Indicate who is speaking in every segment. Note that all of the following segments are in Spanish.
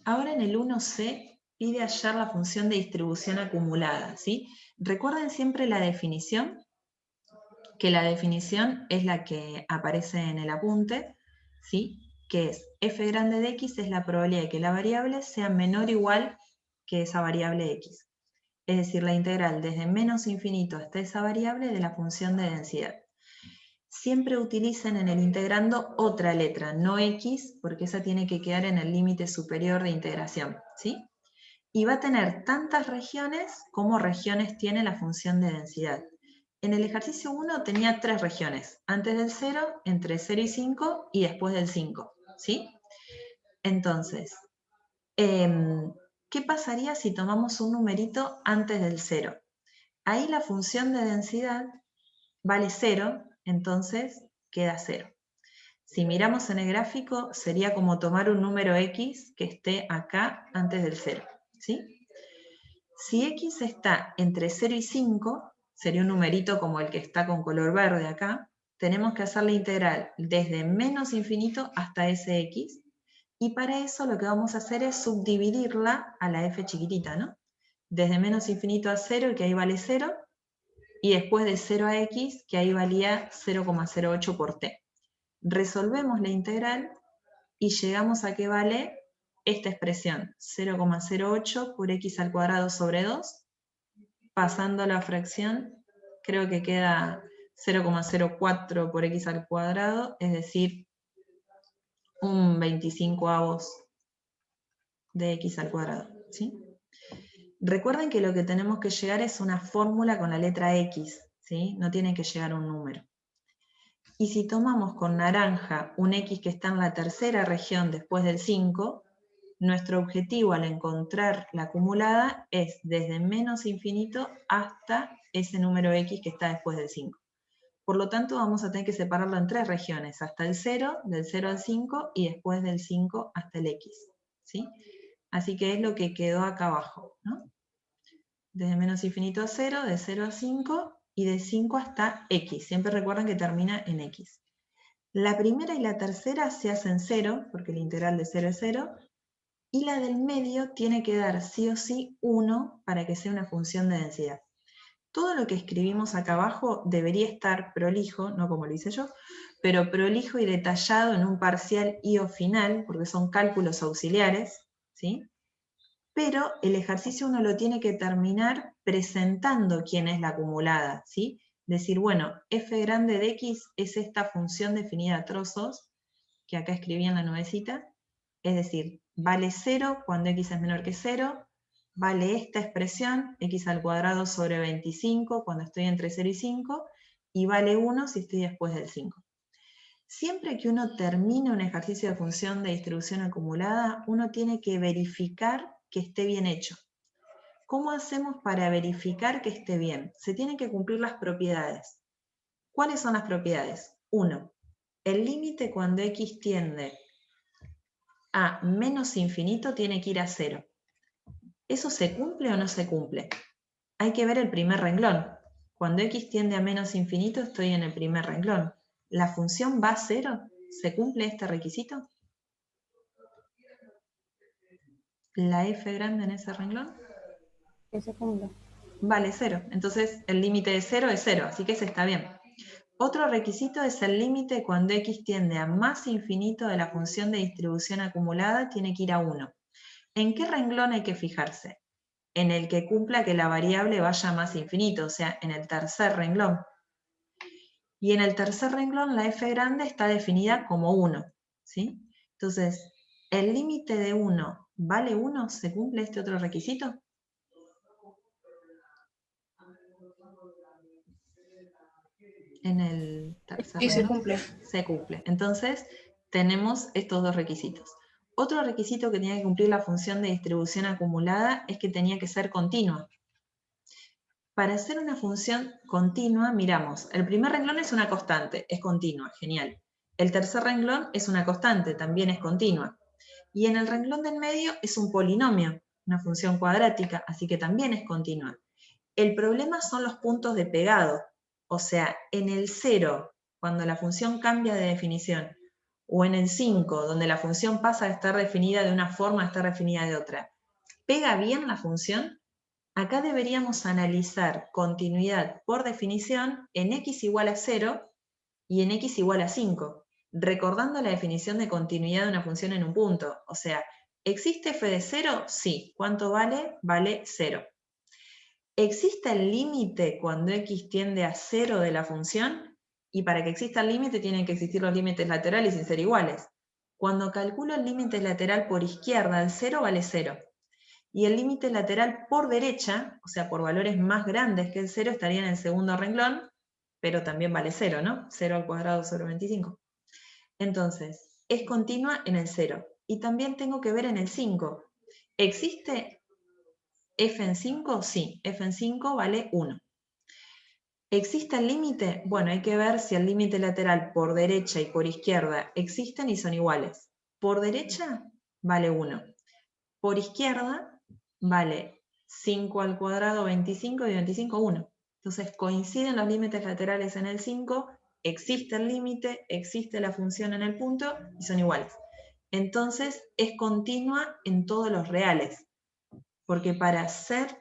Speaker 1: Ahora en el 1C pide hallar la función de distribución acumulada, ¿sí? Recuerden siempre la definición, que la definición es la que aparece en el apunte, ¿sí? Que es f grande de x es la probabilidad de que la variable sea menor o igual que esa variable x. Es decir, la integral desde menos infinito hasta esa variable de la función de densidad. Siempre utilicen en el integrando otra letra, no x, porque esa tiene que quedar en el límite superior de integración, ¿sí? Y va a tener tantas regiones como regiones tiene la función de densidad. En el ejercicio 1 tenía 3 regiones, antes del 0, entre 0 y 5 y después del 5, ¿sí? Entonces, ¿qué pasaría si tomamos un numerito antes del 0? Ahí la función de densidad vale 0, entonces queda 0. Si miramos en el gráfico, sería como tomar un número x que esté acá antes del 0, ¿sí? Si x está entre 0 y 5, sería un numerito como el que está con color verde acá, tenemos que hacer la integral desde menos infinito hasta ese x, y para eso lo que vamos a hacer es subdividirla a la f chiquitita, ¿no? Desde menos infinito a 0, que ahí vale 0, y después de 0 a x, que ahí valía 0,08 por t. Resolvemos la integral y llegamos a que vale esta expresión, 0,08 por x al cuadrado sobre 2, pasando la fracción, creo que queda 0,04 por x al cuadrado, es decir, un 25avos de x al cuadrado, ¿sí? Recuerden que lo que tenemos que llegar es una fórmula con la letra x, ¿sí? No tiene que llegar un número. Y si tomamos con naranja un x que está en la tercera región después del 5, nuestro objetivo al encontrar la acumulada es desde menos infinito hasta ese número x que está después del 5. Por lo tanto, vamos a tener que separarlo en 3 regiones, hasta el 0, del 0 al 5, y después del 5 hasta el x, ¿sí? Así que es lo que quedó acá abajo, ¿no? Desde menos infinito a 0, de 0 a 5, y de 5 hasta x. Siempre recuerden que termina en x. La primera y la tercera se hacen 0, porque la integral de 0 es 0, y la del medio tiene que dar sí o sí 1 para que sea una función de densidad. Todo lo que escribimos acá abajo debería estar prolijo, no como lo hice yo, pero prolijo y detallado en un parcial y o final, porque son cálculos auxiliares, ¿sí? Pero el ejercicio uno lo tiene que terminar presentando quién es la acumulada, ¿sí? Decir, bueno, f grande de x es esta función definida a trozos, que acá escribí en la nubecita, es decir, vale 0 cuando x es menor que 0, vale esta expresión, x al cuadrado sobre 25 cuando estoy entre 0 y 5, y vale 1 si estoy después del 5. Siempre que uno termine un ejercicio de función de distribución acumulada, uno tiene que verificar que esté bien hecho. ¿Cómo hacemos para verificar que esté bien? Se tienen que cumplir las propiedades. ¿Cuáles son las propiedades? 1. El límite cuando x tiende a menos infinito tiene que ir a 0. ¿Eso se cumple o no se cumple? Hay que ver el primer renglón. Cuando x tiende a menos infinito estoy en el primer renglón. ¿La función va a 0? ¿Se cumple este requisito? ¿La f grande en ese renglón?
Speaker 2: Que se cumpla.
Speaker 1: Vale 0. Entonces el límite de 0 es 0, así que ese está bien. Otro requisito es el límite cuando x tiende a más infinito de la función de distribución acumulada tiene que ir a 1. ¿En qué renglón hay que fijarse? En el que cumpla que la variable vaya a más infinito, o sea, en el tercer renglón. Y en el tercer renglón la f grande está definida como 1, ¿sí? Entonces, ¿el límite de 1 vale 1? ¿Se cumple este otro requisito? En el tercer
Speaker 2: Sí, se
Speaker 1: renglón
Speaker 2: cumple.
Speaker 1: se cumple. Entonces, tenemos estos dos requisitos. Otro requisito que tenía que cumplir la función de distribución acumulada es que tenía que ser continua. Para hacer una función continua, miramos, el primer renglón es una constante, es continua, genial. El tercer renglón es una constante, también es continua. Y en el renglón del medio es un polinomio, una función cuadrática, así que también es continua. El problema son los puntos de pegado, o sea, en el 0, cuando la función cambia de definición, o en el 5, donde la función pasa a estar definida de una forma a estar definida de otra, ¿pega bien la función? Acá deberíamos analizar continuidad por definición en x igual a 0 y en x igual a 5, recordando la definición de continuidad de una función en un punto. O sea, ¿existe f de 0? Sí. ¿Cuánto vale? Vale 0. ¿Existe el límite cuando x tiende a 0 de la función? Y para que exista el límite tienen que existir los límites laterales sin ser iguales. Cuando calculo el límite lateral por izquierda, el 0 vale 0. Y el límite lateral por derecha, o sea, por valores más grandes que el 0, estaría en el segundo renglón, pero también vale 0, ¿no? 0 al cuadrado sobre 25. Entonces, es continua en el 0. Y también tengo que ver en el 5. ¿Existe f en 5? Sí, f en 5 vale 1. ¿Existe el límite? Bueno, hay que ver si el límite lateral por derecha y por izquierda existen y son iguales. Por derecha vale 1. Por izquierda vale 5 al cuadrado 25 y 25 1. Entonces coinciden los límites laterales en el 5, existe el límite, existe la función en el punto y son iguales. Entonces es continua en todos los reales, porque para ser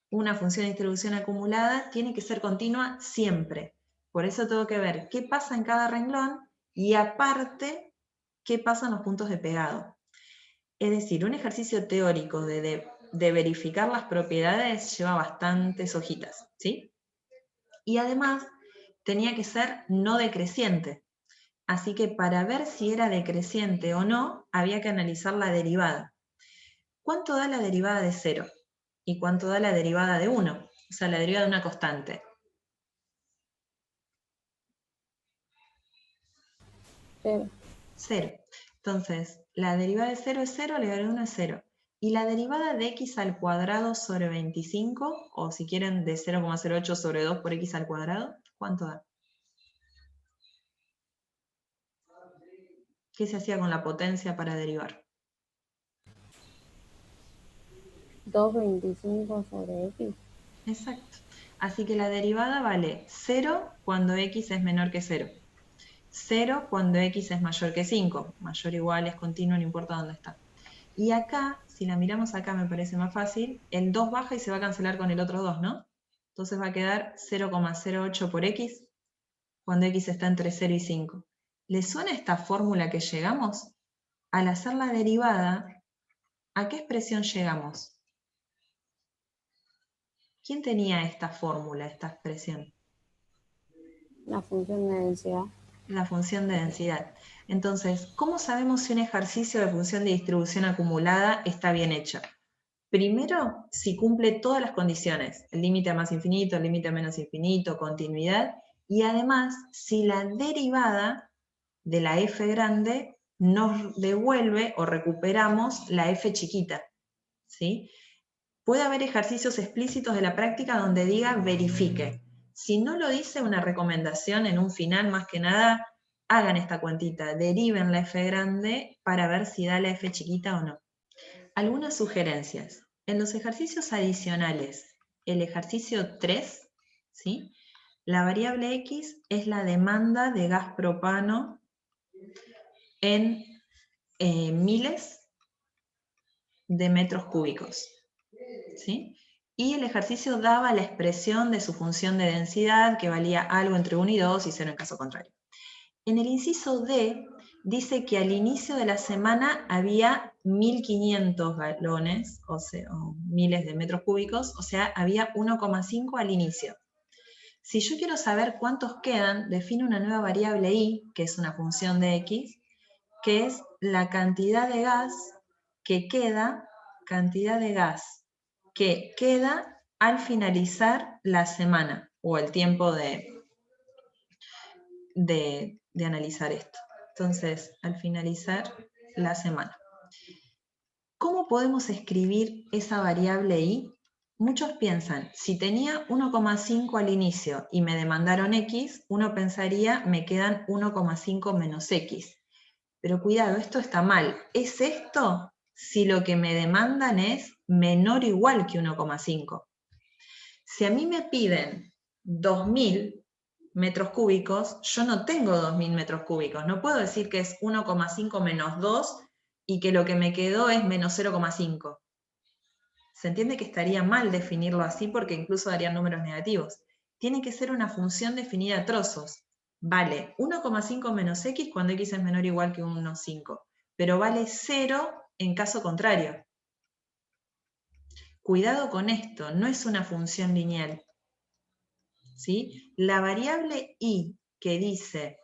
Speaker 1: una función de distribución acumulada tiene que ser continua siempre. Por eso tengo que ver qué pasa en cada renglón y aparte qué pasa en los puntos de pegado. Es decir, un ejercicio teórico de verificar las propiedades lleva bastantes hojitas, ¿sí? Y además tenía que ser no decreciente. Así que para ver si era decreciente o no, había que analizar la derivada. ¿Cuánto da la derivada de 0? ¿Y cuánto da la derivada de 1? O sea, la derivada de una constante.
Speaker 2: 0.
Speaker 1: 0. Entonces, la derivada de 0 es 0, la derivada de 1 es 0. Y la derivada de x al cuadrado sobre 25, o si quieren de 0,08 sobre 2 por x al cuadrado, ¿cuánto da? ¿Qué se hacía con la potencia para derivar?
Speaker 2: 2,25 sobre x.
Speaker 1: Exacto. Así que la derivada vale 0 cuando x es menor que 0. 0 cuando x es mayor que 5. Mayor o igual es continuo, no importa dónde está. Y acá, si la miramos acá me parece más fácil, el 2 baja y se va a cancelar con el otro 2, ¿no? Entonces va a quedar 0,08 por x cuando x está entre 0 y 5. ¿Les suena esta fórmula que llegamos? Al hacer la derivada, ¿a qué expresión llegamos? ¿Quién tenía esta fórmula, esta expresión?
Speaker 2: La función de densidad.
Speaker 1: La función de densidad. Entonces, ¿cómo sabemos si un ejercicio de función de distribución acumulada está bien hecho? Primero, si cumple todas las condiciones, el límite a más infinito, el límite a menos infinito, continuidad, y además, si la derivada de la f grande nos devuelve o recuperamos la f chiquita, ¿sí? Puede haber ejercicios explícitos de la práctica donde diga verifique. Si no lo dice, una recomendación en un final, más que nada, hagan esta cuentita, deriven la f grande para ver si da la f chiquita o no. Algunas sugerencias. En los ejercicios adicionales, el ejercicio 3, ¿sí? La variable x es la demanda de gas propano en miles de metros cúbicos, ¿sí? Y el ejercicio daba la expresión de su función de densidad, que valía algo entre 1 y 2 y 0 en caso contrario. En el inciso D dice que al inicio de la semana había 1.500 galones, o miles de metros cúbicos, o sea, había 1,5 al inicio. Si yo quiero saber cuántos quedan, defino una nueva variable y, que es una función de x, que es la cantidad de gas que queda al finalizar la semana, o el tiempo de analizar esto. Entonces, al finalizar la semana. ¿Cómo podemos escribir esa variable y? Muchos piensan, si tenía 1,5 al inicio y me demandaron x, uno pensaría, me quedan 1,5 menos x. Pero cuidado, esto está mal. ¿Es esto si lo que me demandan es menor o igual que 1,5? Si a mí me piden 2000, metros cúbicos, yo no tengo 2000 metros cúbicos. No puedo decir que es 1,5 menos 2 y que lo que me quedó es menos 0,5. Se entiende que estaría mal definirlo así porque incluso darían números negativos. Tiene que ser una función definida a trozos. Vale 1,5 menos x cuando x es menor o igual que 1,5, pero vale 0 en caso contrario. Cuidado con esto, no es una función lineal. ¿Sí? La variable y que dice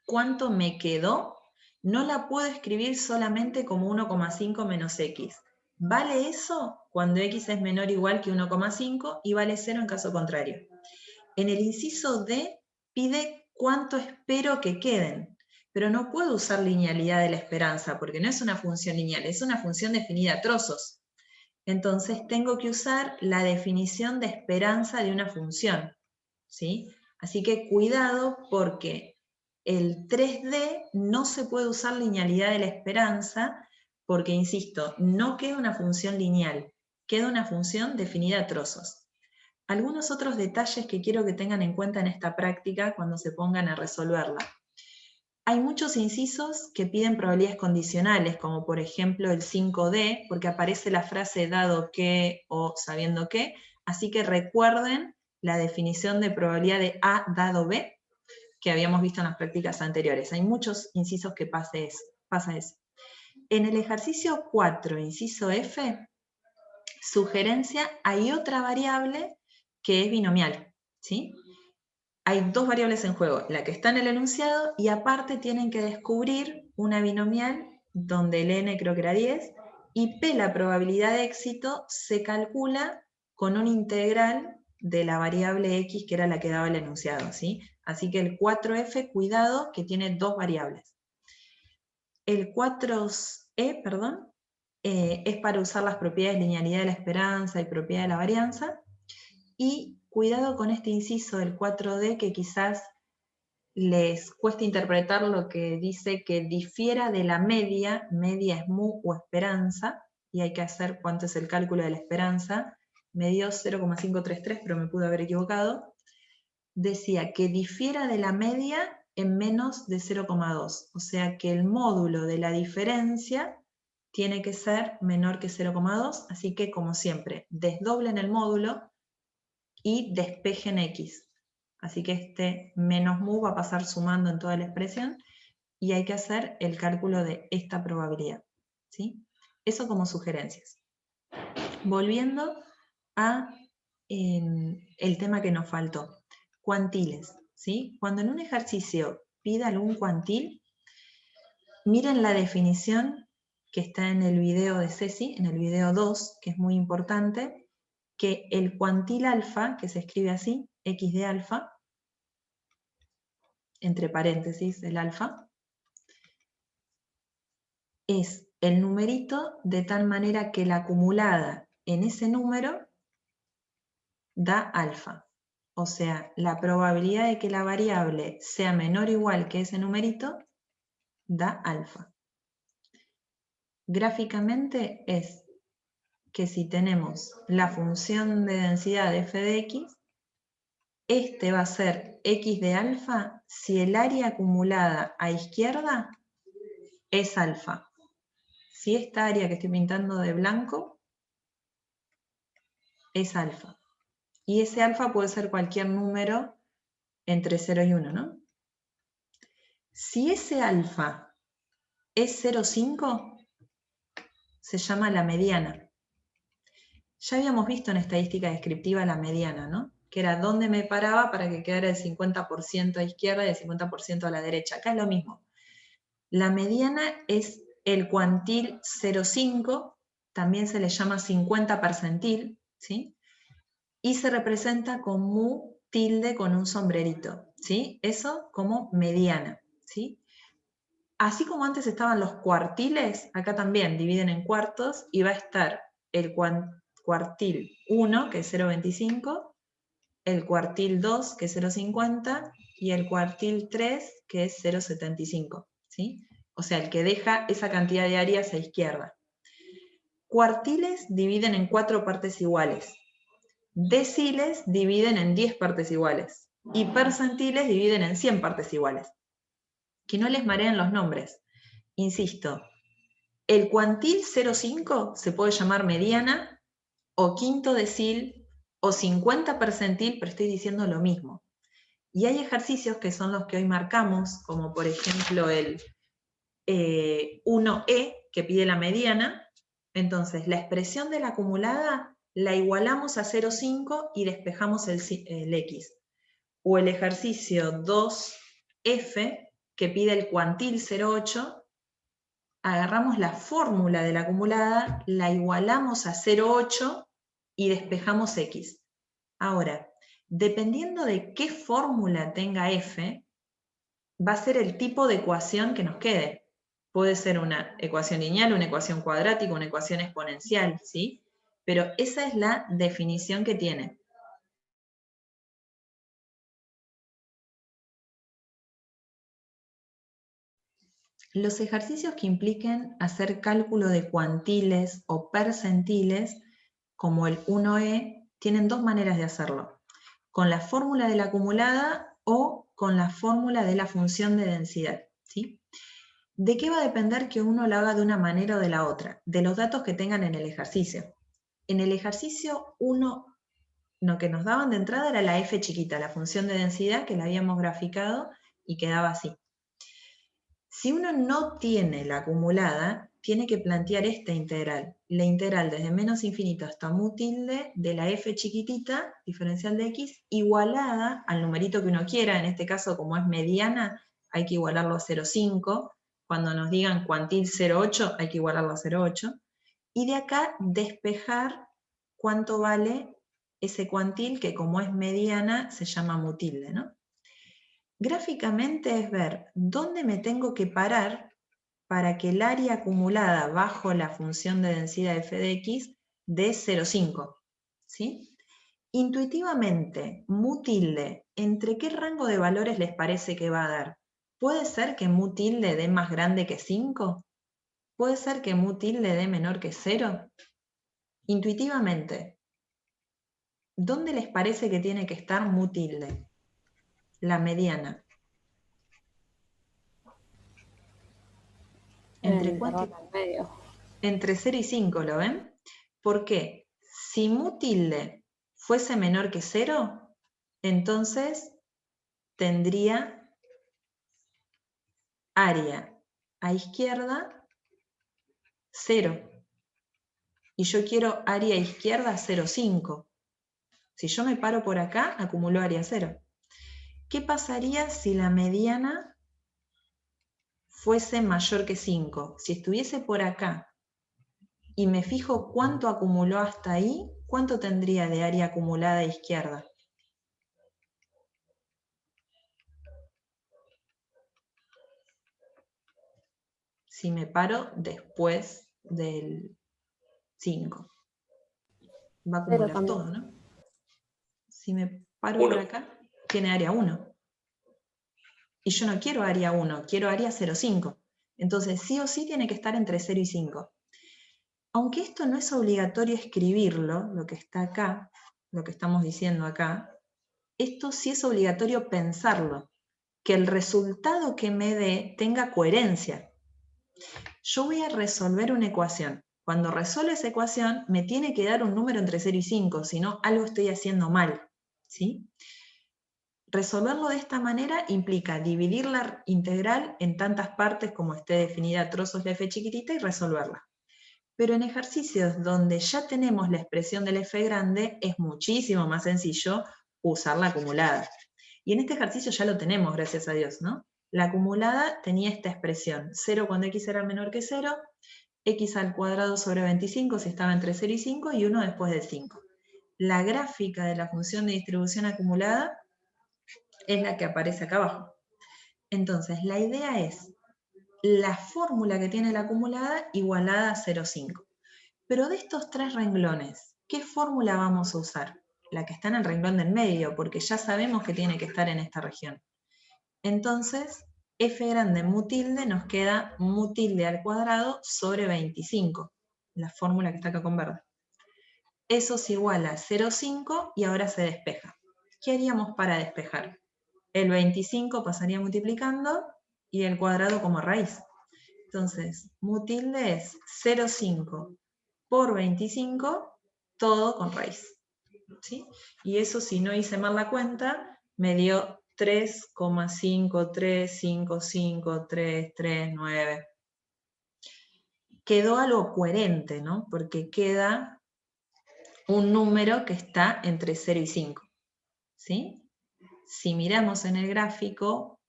Speaker 1: cuánto me quedó, no la puedo escribir solamente como 1,5 menos x. Vale eso cuando x es menor o igual que 1,5 y vale 0 en caso contrario. En el inciso D pide cuánto espero que queden, pero no puedo usar linealidad de la esperanza porque no es una función lineal, es una función definida a trozos. Entonces tengo que usar la definición de esperanza de una función, ¿sí? Así que cuidado porque el 3D no se puede usar linealidad de la esperanza porque, insisto, no queda una función lineal, queda una función definida a trozos. Algunos otros detalles que quiero que tengan en cuenta en esta práctica cuando se pongan a resolverla. Hay muchos incisos que piden probabilidades condicionales, como por ejemplo el 5D, porque aparece la frase dado que o sabiendo que, así que recuerden la definición de probabilidad de A dado B, que habíamos visto en las prácticas anteriores. Hay muchos incisos que pasa eso. En el ejercicio 4, inciso F, sugerencia, hay otra variable que es binomial, ¿sí? Hay dos variables en juego, la que está en el enunciado y aparte tienen que descubrir una binomial donde el n creo que era 10 y P, la probabilidad de éxito, se calcula con un integral de la variable x que era la que daba el enunciado, ¿sí? Así que el 4F, cuidado, que tiene dos variables. El 4E, perdón, es para usar las propiedades de linealidad de la esperanza y propiedad de la varianza. Y cuidado con este inciso del 4D que quizás les cuesta interpretar lo que dice que difiera de la media es mu o esperanza, y hay que hacer cuánto es el cálculo de la esperanza. Me dio 0,533, pero me pude haber equivocado. Decía que difiera de la media en menos de 0,2, o sea que el módulo de la diferencia tiene que ser menor que 0,2, así que como siempre, desdoblen el módulo y despejen x. Así que este menos mu va a pasar sumando en toda la expresión y hay que hacer el cálculo de esta probabilidad, ¿sí? Eso como sugerencias. Volviendo a el tema que nos faltó, cuantiles, ¿sí? Cuando en un ejercicio pida algún cuantil, miren la definición que está en el video de Ceci, en el video 2, que es muy importante, que el cuantil alfa, que se escribe así, x de alfa, entre paréntesis el alfa, es el numerito de tal manera que la acumulada en ese número da alfa. O sea, la probabilidad de que la variable sea menor o igual que ese numerito da alfa. Gráficamente es que si tenemos la función de densidad de f de x, este va a ser x de alfa si el área acumulada a izquierda es alfa. Si esta área que estoy pintando de blanco es alfa. Y ese alfa puede ser cualquier número entre 0 y 1, ¿no? Si ese alfa es 0,5, se llama la mediana. Ya habíamos visto en estadística descriptiva la mediana, ¿no? Que era dónde me paraba para que quedara el 50% a izquierda y el 50% a la derecha. Acá es lo mismo. La mediana es el cuantil 0,5, también se le llama 50 percentil, ¿sí? Y se representa con mu tilde con un sombrerito, ¿sí? Eso como mediana, ¿sí? Así como antes estaban los cuartiles, acá también dividen en cuartos y va a estar el cuartil 1, que es 0,25, el cuartil 2, que es 0,50, y el cuartil 3, que es 0,75, ¿sí? O sea, el que deja esa cantidad de áreas a izquierda. Cuartiles dividen en 4 partes iguales. Deciles dividen en 10 partes iguales. y percentiles dividen en 100 partes iguales. Que no les mareen los nombres. Insisto, el cuantil 0,5 se puede llamar mediana, o quinto decil, o 50 percentil, pero estoy diciendo lo mismo. Y hay ejercicios que son los que hoy marcamos, como por ejemplo el 1E, que pide la mediana. Entonces, la expresión de la acumulada la igualamos a 0,5 y despejamos el X. O el ejercicio 2F, que pide el cuantil 0,8, agarramos la fórmula de la acumulada, la igualamos a 0,8 y despejamos X. Ahora, dependiendo de qué fórmula tenga F, va a ser el tipo de ecuación que nos quede. Puede ser una ecuación lineal, una ecuación cuadrática, una ecuación exponencial, ¿sí? Pero esa es la definición que tiene. Los ejercicios que impliquen hacer cálculo de cuantiles o percentiles, como el 1E, tienen dos maneras de hacerlo. Con la fórmula de la acumulada o con la fórmula de la función de densidad, ¿sí? ¿De qué va a depender que uno lo haga de una manera o de la otra? De los datos que tengan en el ejercicio. En el ejercicio 1, lo que nos daban de entrada era la f chiquita, la función de densidad que la habíamos graficado y quedaba así. Si uno no tiene la acumulada, tiene que plantear esta integral. La integral desde menos infinito hasta mu tilde de la f chiquitita, diferencial de x, igualada al numerito que uno quiera. En este caso, como es mediana, hay que igualarlo a 0,5. Cuando nos digan cuantil 0,8, hay que igualarlo a 0,8. Y de acá despejar cuánto vale ese cuantil, que como es mediana, se llama mu tilde, ¿no? Gráficamente es ver dónde me tengo que parar para que el área acumulada bajo la función de densidad f de x dé 0,5. ¿Sí? Intuitivamente, mu tilde, ¿entre qué rango de valores les parece que va a dar? ¿Puede ser que mu tilde dé más grande que 5? ¿Puede ser que mu tilde dé menor que 0? Intuitivamente, ¿dónde les parece que tiene que estar mu tilde? La mediana. ¿Entre cuánto?
Speaker 2: Medio.
Speaker 1: Entre 0 y 5, ¿lo ven? ¿Por qué? Si mu tilde fuese menor que 0, entonces tendría área a izquierda 0. Y yo quiero área a izquierda 0,5. Si yo me paro por acá, acumulo área 0. ¿Qué pasaría si la mediana fuese mayor que 5? Si estuviese por acá y me fijo cuánto acumuló hasta ahí, ¿cuánto tendría de área acumulada a izquierda? Si me paro después del 5. Va a acumular todo, ¿no? Si me paro por acá, tiene área 1. Y yo no quiero área 1, quiero área 0,5. Entonces, sí o sí tiene que estar entre 0 y 5. Aunque esto no es obligatorio escribirlo, lo que está acá, lo que estamos diciendo acá, esto sí es obligatorio pensarlo, que el resultado que me dé tenga coherencia. Yo voy a resolver una ecuación. Cuando resuelvo esa ecuación, me tiene que dar un número entre 0 y 5, si no, algo estoy haciendo mal, ¿sí? Resolverlo de esta manera implica dividir la integral en tantas partes como esté definida a trozos la f chiquitita y resolverla. Pero en ejercicios donde ya tenemos la expresión del f grande, es muchísimo más sencillo usar la acumulada. Y en este ejercicio ya lo tenemos, gracias a Dios, ¿no? La acumulada tenía esta expresión, 0 cuando x era menor que 0, x al cuadrado sobre 25 si estaba entre 0 y 5, y 1 después de 5. La gráfica de la función de distribución acumulada es la que aparece acá abajo. Entonces, la idea es la fórmula que tiene la acumulada igualada a 0,5. Pero de estos tres renglones, ¿qué fórmula vamos a usar? La que está en el renglón del medio, porque ya sabemos que tiene que estar en esta región. Entonces, f grande mu tilde nos queda mu tilde al cuadrado sobre 25, la fórmula que está acá con verde. Eso es igual a 0,5 y ahora se despeja. ¿qué haríamos para despejar? El 25 pasaría multiplicando y el cuadrado como raíz. Entonces, mu tilde es 0,5 por 25, todo con raíz. ¿Sí? Y eso, si no hice mal la cuenta, me dio 3,5355339. Quedó algo coherente, ¿no? Porque queda un número que está entre 0 y 5. ¿Sí? Si miramos en el gráfico,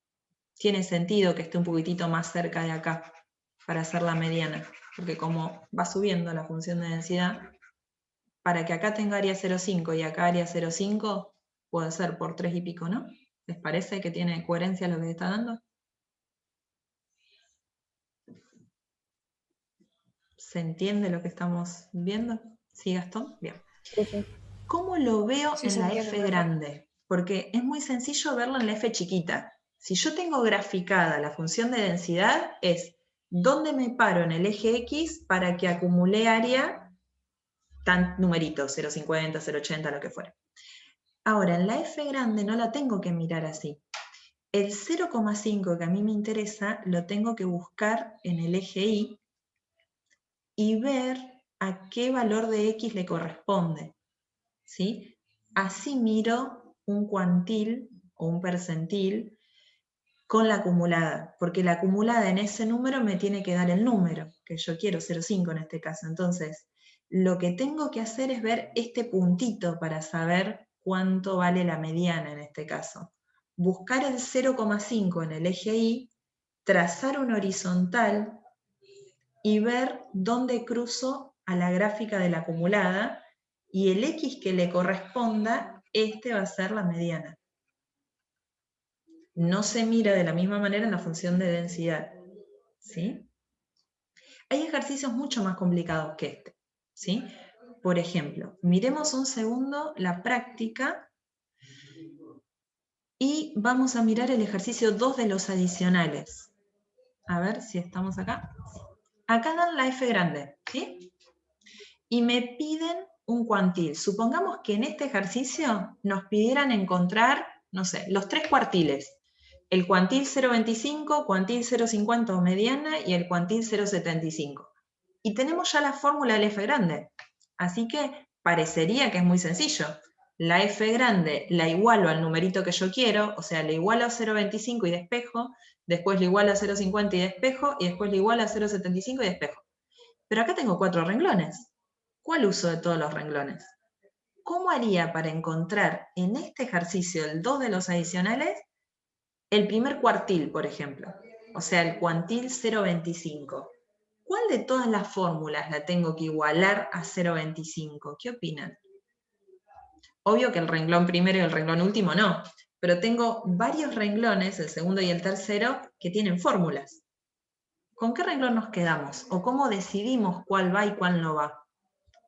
Speaker 1: tiene sentido que esté un poquitito más cerca de acá para hacer la mediana, porque como va subiendo la función de densidad, para que acá tenga área 0,5 y acá área 0,5, puede ser por 3 y pico, ¿no? ¿Les parece que tiene coherencia lo que está dando? ¿Se entiende lo que estamos viendo? ¿Sí, Gastón? Bien.
Speaker 2: Sí, sí.
Speaker 1: ¿Cómo lo veo
Speaker 3: Sí,
Speaker 1: en
Speaker 3: se
Speaker 1: la
Speaker 3: entiende,
Speaker 1: F
Speaker 3: profe.
Speaker 1: grande? Porque es muy sencillo verlo en la F chiquita. Si yo tengo graficada la función de densidad, es dónde me paro en el eje X para que acumule área, tan numerito, 0,50, 0,80, lo que fuera. Ahora, en la F grande no la tengo que mirar así. El 0,5 que a mí me interesa lo tengo que buscar en el eje Y y ver a qué valor de X le corresponde. ¿Sí? Así miro un cuantil o un percentil con la acumulada, porque la acumulada en ese número me tiene que dar el número, que yo quiero, 0,5 en este caso. Entonces, lo que tengo que hacer es ver este puntito para saber cuánto vale la mediana en este caso. Buscar el 0,5 en el eje Y, trazar un horizontal y ver dónde cruzo a la gráfica de la acumulada, y el X que le corresponda, este va a ser la mediana. No se mira de la misma manera en la función de densidad. ¿Sí? Hay ejercicios mucho más complicados que este. ¿Sí? Por ejemplo, miremos un segundo la práctica y vamos a mirar el ejercicio 2 de los adicionales. A ver si estamos acá. Acá dan la F grande, ¿sí? Y me piden un cuantil. Supongamos que en este ejercicio nos pidieran encontrar, no sé, los 3 cuartiles. El cuantil 0,25, cuantil 0,50 o mediana y el cuantil 0,75. Y tenemos ya la fórmula del F grande. Así que parecería que es muy sencillo. La F grande la igualo al numerito que yo quiero, o sea, le igualo a 0,25 y despejo, después le igualo a 0,50 y despejo, y después le igualo a 0,75 y despejo. Pero acá tengo 4 renglones. ¿Cuál uso de todos los renglones? ¿Cómo haría para encontrar en este ejercicio el 2 de los adicionales el primer cuartil, por ejemplo? O sea, el cuantil 0,25. ¿Cuál de todas las fórmulas la tengo que igualar a 0,25? ¿Qué opinan? Obvio que el renglón primero y el renglón último no, pero tengo varios renglones, el segundo y el tercero, que tienen fórmulas. ¿Con qué renglón nos quedamos? ¿O cómo decidimos cuál va y cuál no va?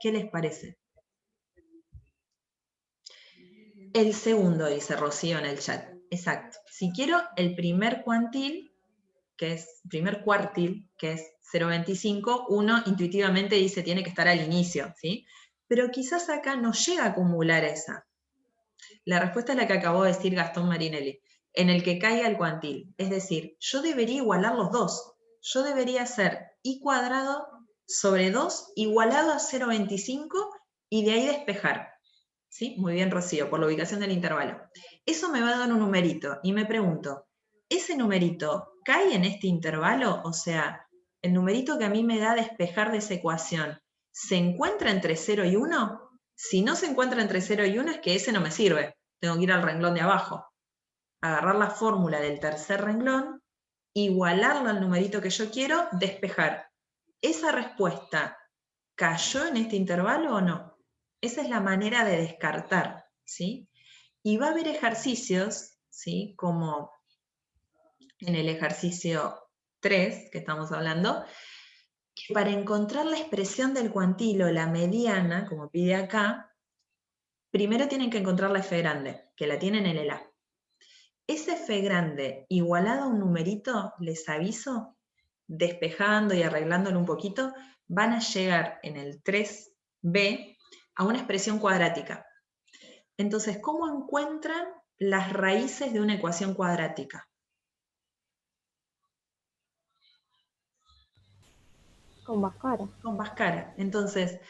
Speaker 1: ¿Qué les parece? El segundo, dice Rocío en el chat. Exacto. Si quiero el primer cuartil, que es 0,25, uno intuitivamente dice tiene que estar al inicio, ¿sí? Pero quizás acá no llega a acumular esa. La respuesta es la que acabó de decir Gastón Marinelli, en el que caiga el cuantil. Es decir, yo debería igualar los dos. Yo debería hacer I cuadrado sobre 2 igualado a 0,25 y de ahí despejar. ¿Sí? Muy bien, Rocío, por la ubicación del intervalo. Eso me va a dar un numerito y me pregunto, ¿ese numerito cae en este intervalo? O sea, el numerito que a mí me da despejar de esa ecuación, ¿se encuentra entre 0 y 1? Si no se encuentra entre 0 y 1 es que ese no me sirve. Tengo que ir al renglón de abajo. Agarrar la fórmula del tercer renglón, igualarla al numerito que yo quiero, despejar. ¿Esa respuesta cayó en este intervalo o no? Esa es la manera de descartar, ¿sí? Y va a haber ejercicios, ¿sí? Como en el ejercicio 3 que estamos hablando, que para encontrar la expresión del cuantilo, la mediana, como pide acá, primero tienen que encontrar la F grande, que la tienen en el A. Ese F grande igualado a un numerito, les aviso, despejando y arreglándolo un poquito, van a llegar en el 3B a una expresión cuadrática. Entonces, ¿cómo encuentran las raíces de una ecuación cuadrática?
Speaker 2: Con Bhaskara.
Speaker 1: Con Bhaskara. Entonces,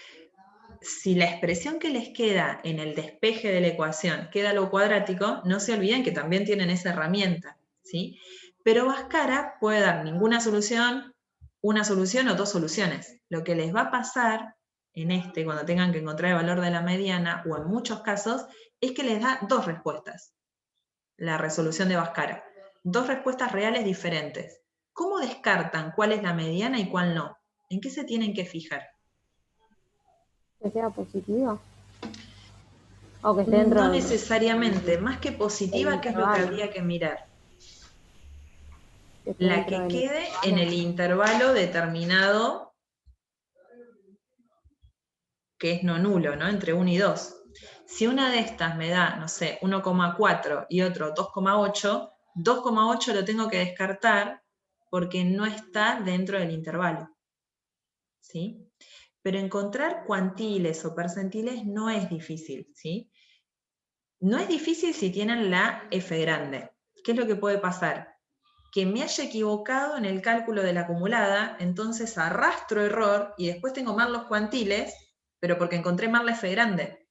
Speaker 1: si la expresión que les queda en el despeje de la ecuación queda algo cuadrático, no se olviden que también tienen esa herramienta, ¿sí? Pero Bhaskara puede dar ninguna solución, una solución o dos soluciones. Lo que les va a pasar cuando tengan que encontrar el valor de la mediana, o en muchos casos, es que les da dos respuestas, la resolución de Bhaskara. Dos respuestas reales diferentes. ¿Cómo descartan cuál es la mediana y cuál no? ¿En qué se tienen que fijar?
Speaker 2: Que sea positiva. O que esté dentro
Speaker 1: No
Speaker 2: del
Speaker 1: necesariamente, más que positiva, ¿qué es lo que
Speaker 2: intervalo.
Speaker 1: habría que mirar?
Speaker 2: Que esté
Speaker 1: La
Speaker 2: dentro
Speaker 1: que
Speaker 2: del
Speaker 1: quede
Speaker 2: intervalo.
Speaker 1: en el intervalo determinado, que es no nulo, ¿no? Entre 1 y 2. Si una de estas me da, no sé, 1,4 y otro 2,8, 2,8 lo tengo que descartar porque no está dentro del intervalo, ¿sí? Pero encontrar cuantiles o percentiles no es difícil, ¿sí? No es difícil si tienen la F grande. ¿Qué es lo que puede pasar? Que me haya equivocado en el cálculo de la acumulada, entonces arrastro error y después tengo mal los cuantiles, pero porque encontré mal la F grande.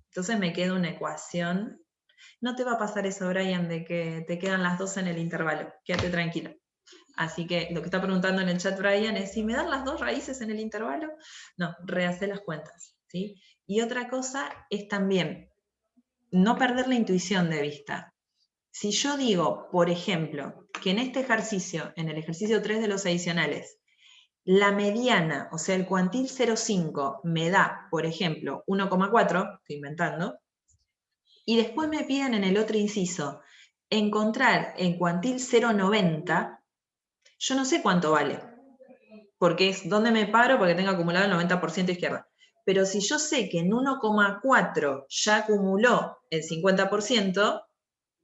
Speaker 1: Entonces me queda una ecuación. No te va a pasar eso, Brian, de que te quedan las dos en el intervalo. Quédate tranquilo. Así que lo que está preguntando en el chat Brian es, ¿si me dan las dos raíces en el intervalo? No, rehacé las cuentas, ¿sí? Y otra cosa es también no perder la intuición de vista. Si yo digo, por ejemplo, que en este ejercicio, en el ejercicio 3 de los adicionales, la mediana, o sea, el cuantil 0,5 me da, por ejemplo, 1,4, estoy inventando, y después me piden en el otro inciso encontrar el cuantil 0,90, yo no sé cuánto vale, porque es dónde me paro porque tengo acumulado el 90% izquierda. Pero si yo sé que en 1,4 ya acumuló el 50%,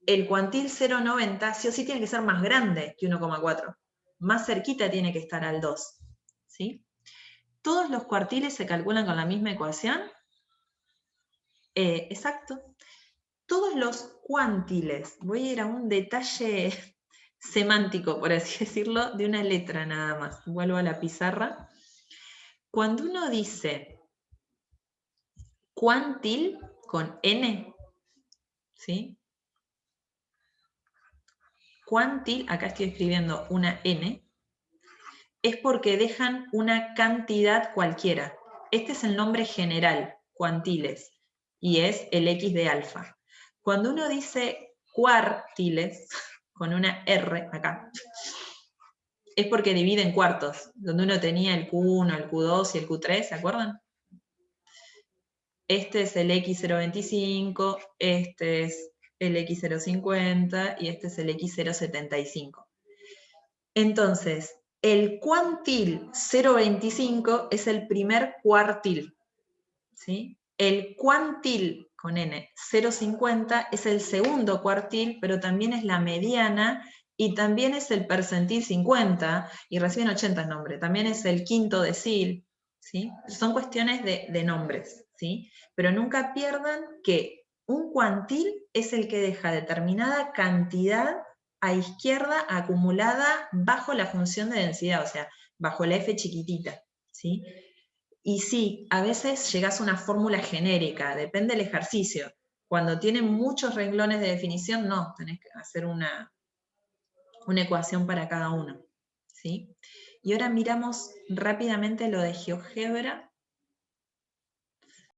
Speaker 1: el cuantil 0,90 sí o sí tiene que ser más grande que 1,4. Más cerquita tiene que estar al 2. ¿Sí? ¿Todos los cuartiles se calculan con la misma ecuación? Exacto. Todos los cuantiles, voy a ir a un detalle semántico, por así decirlo, de una letra nada más. Vuelvo a la pizarra. Cuando uno dice cuantil con N, ¿sí? Cuantil, acá estoy escribiendo una N, es porque dejan una cantidad cualquiera. Este es el nombre general, cuantiles, y es el X de alfa. Cuando uno dice cuartiles, con una R acá, es porque divide en cuartos, donde uno tenía el Q1, el Q2 y el Q3, ¿se acuerdan? Este es el X025, este es el X050 y este es el X075. Entonces, el cuantil 0,25 es el primer cuartil, ¿sí? El cuantil, con N, 0,50 es el segundo cuartil, pero también es la mediana y también es el percentil 50, y reciben 80 el nombre, también es el quinto decil, ¿sí? Son cuestiones de nombres, ¿sí? Pero nunca pierdan que un cuantil es el que deja determinada cantidad a izquierda acumulada bajo la función de densidad, o sea, bajo la F chiquitita, ¿sí? Y sí, a veces llegas a una fórmula genérica, depende del ejercicio. Cuando tienen muchos renglones de definición, no, tenés que hacer una ecuación para cada uno, ¿sí? Y ahora miramos rápidamente lo de GeoGebra